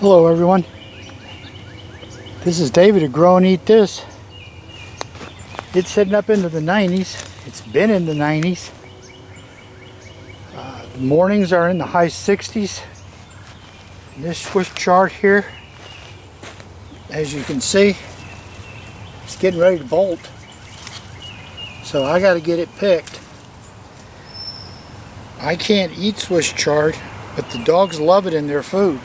Hello everyone, this is David at Grow and Eat This. It's heading up into the 90s. It's been in the 90s. The mornings are in the high 60s. And this Swiss chard here, as you can see, it's getting ready to bolt. So I got to get it picked. I can't eat Swiss chard, but the dogs love it in their food.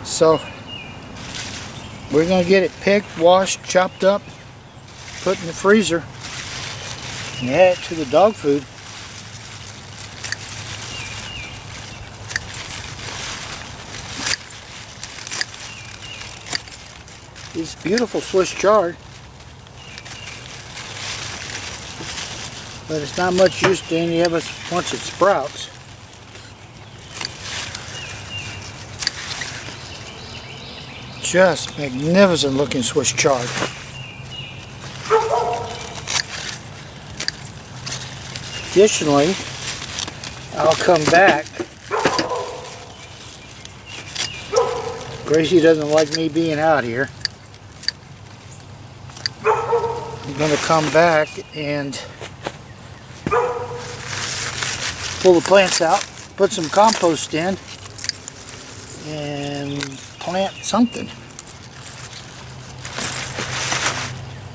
So we're going to get it picked, washed, chopped up, put in the freezer, and add it to the dog food. It's beautiful Swiss chard, but it's not much use to any of us once it sprouts. Just magnificent looking Swiss chard. Additionally, I'll come back. Gracie doesn't like me being out here. I'm going to come back and pull the plants out, put some compost in, and plant something.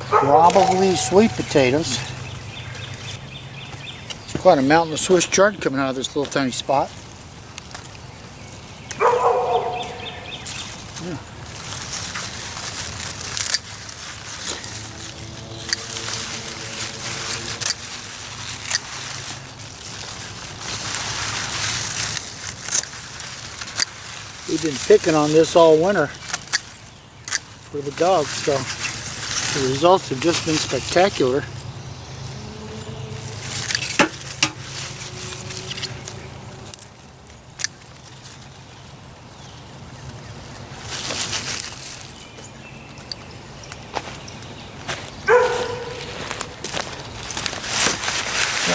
Probably sweet potatoes. There's quite a mountain of Swiss chard coming out of this little tiny spot. Yeah. We've been picking on this all winter for the dogs, so the results have just been spectacular. So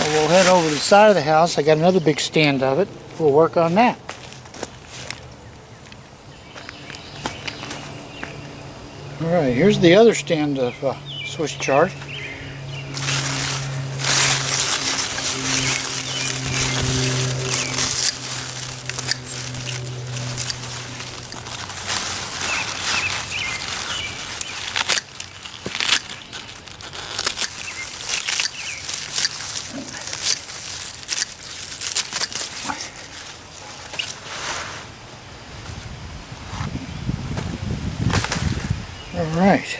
we'll head over to the side of the house. I got another big stand of it. We'll work on that. Alright, here's the other stand of Swiss chard. Alright,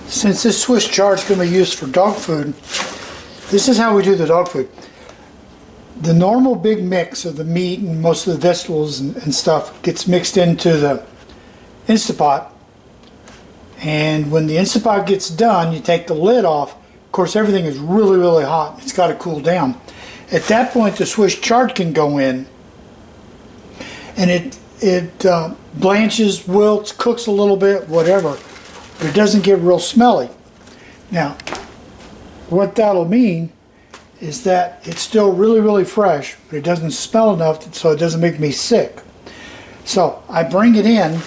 since this Swiss chard is going to be used for dog food, this is how we do the dog food. The normal big mix of the meat and most of the vegetables and stuff gets mixed into the Instapot, and when the Instapot gets done, you take the lid off. Of course, everything is really hot. It's got to cool down. At that point, the Swiss chard can go in, and it blanches, wilts, cooks a little bit, whatever, but it doesn't get real smelly. Now, what that'll mean is that it's still really fresh, but it doesn't smell enough so it doesn't make me sick. So I bring it in,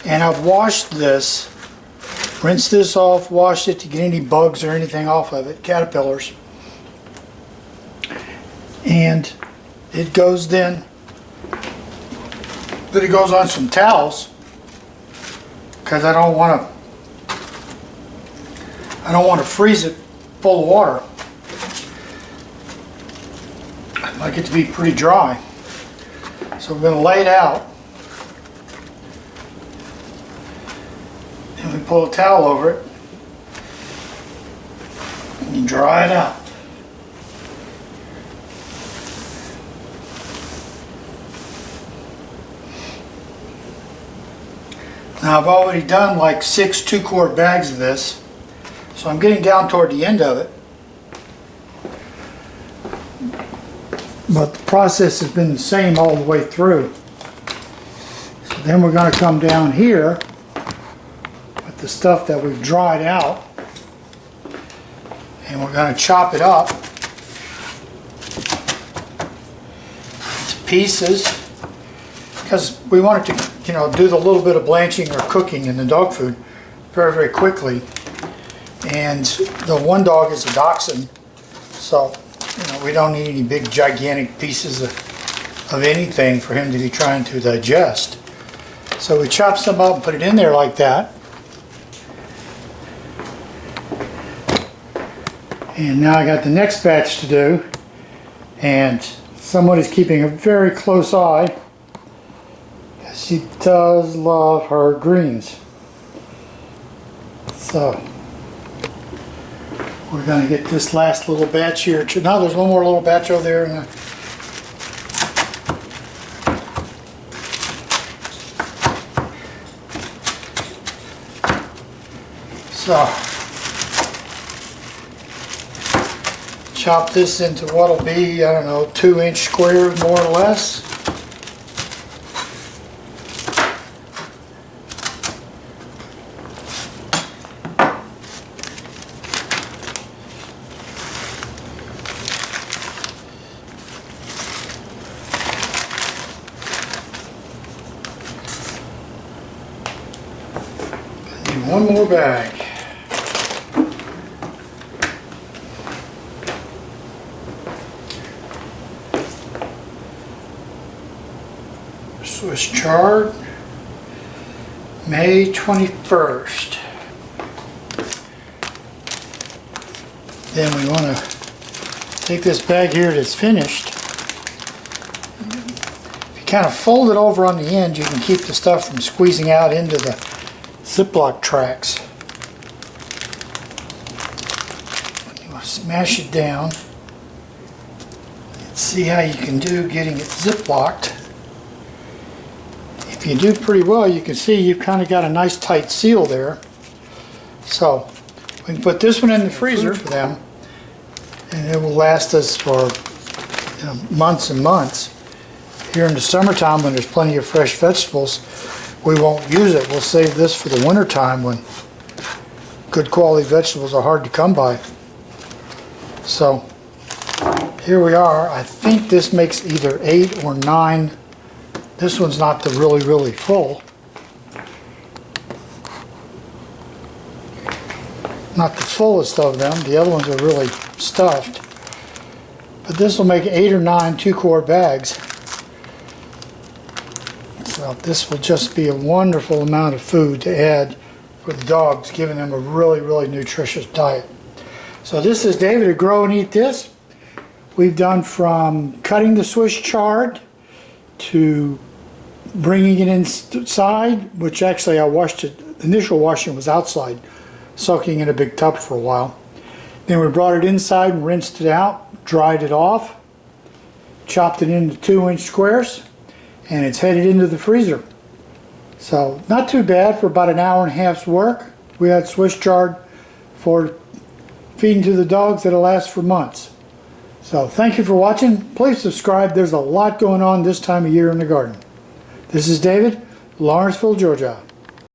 and I've washed this, rinsed this off, washed it to get any bugs or anything off of it, caterpillars, and it goes then. Then it goes on some towels, because I don't want to freeze it full of water. I'd like it to be pretty dry. So we're going to lay it out, and we pull a towel over it and dry it out. Now I've already done like 6 2-quart bags of this, so I'm getting down toward the end of it. But the process has been the same all the way through. So then we're going to come down here with the stuff that we've dried out, and we're going to chop it up pieces because we want it to, you know, do the little bit of blanching or cooking in the dog food very, very quickly. And the one dog is a dachshund, so you know we don't need any big gigantic pieces of anything for him to be trying to digest. So we chop some up and put it in there like that. And now I got the next batch to do, and someone is keeping a very close eye because she does love her greens. So we're going to get this last little batch here. Now there's one more little batch over there. And so chop this into what'll be, I don't know, 2-inch squares more or less. One more bag. Swiss Chard, May 21st. Then we want to take this bag here that's finished. If you kind of fold it over on the end, you can keep the stuff from squeezing out into the Ziploc tracks. You want to smash it down. Let's see how you can do getting it ziplocked. If you do pretty well, you can see you've kind of got a nice tight seal there. So we can put this one in the freezer for them, and it will last us for months and months. Here in the summertime, when there's plenty of fresh vegetables, we won't use it. We'll save this for the winter time when good quality vegetables are hard to come by. So here we are. I think this makes either 8 or 9. This one's not the really full. Not the fullest of them. The other ones are really stuffed. But this will make 8 or 9 2-quart bags. So this will just be a wonderful amount of food to add for the dogs, giving them a really nutritious diet. So this is David at Grow and Eat This. We've done from cutting the Swiss chard to bringing it inside, which actually I washed it. The initial washing was outside, soaking in a big tub for a while. Then we brought it inside and rinsed it out, dried it off, chopped it into 2-inch squares, and it's headed into the freezer. So not too bad for about an hour and a half's work. We had Swiss chard for feeding to the dogs that'll last for months. So thank you for watching. Please subscribe. There's a lot going on this time of year in the garden. This is David, Lawrenceville, Georgia.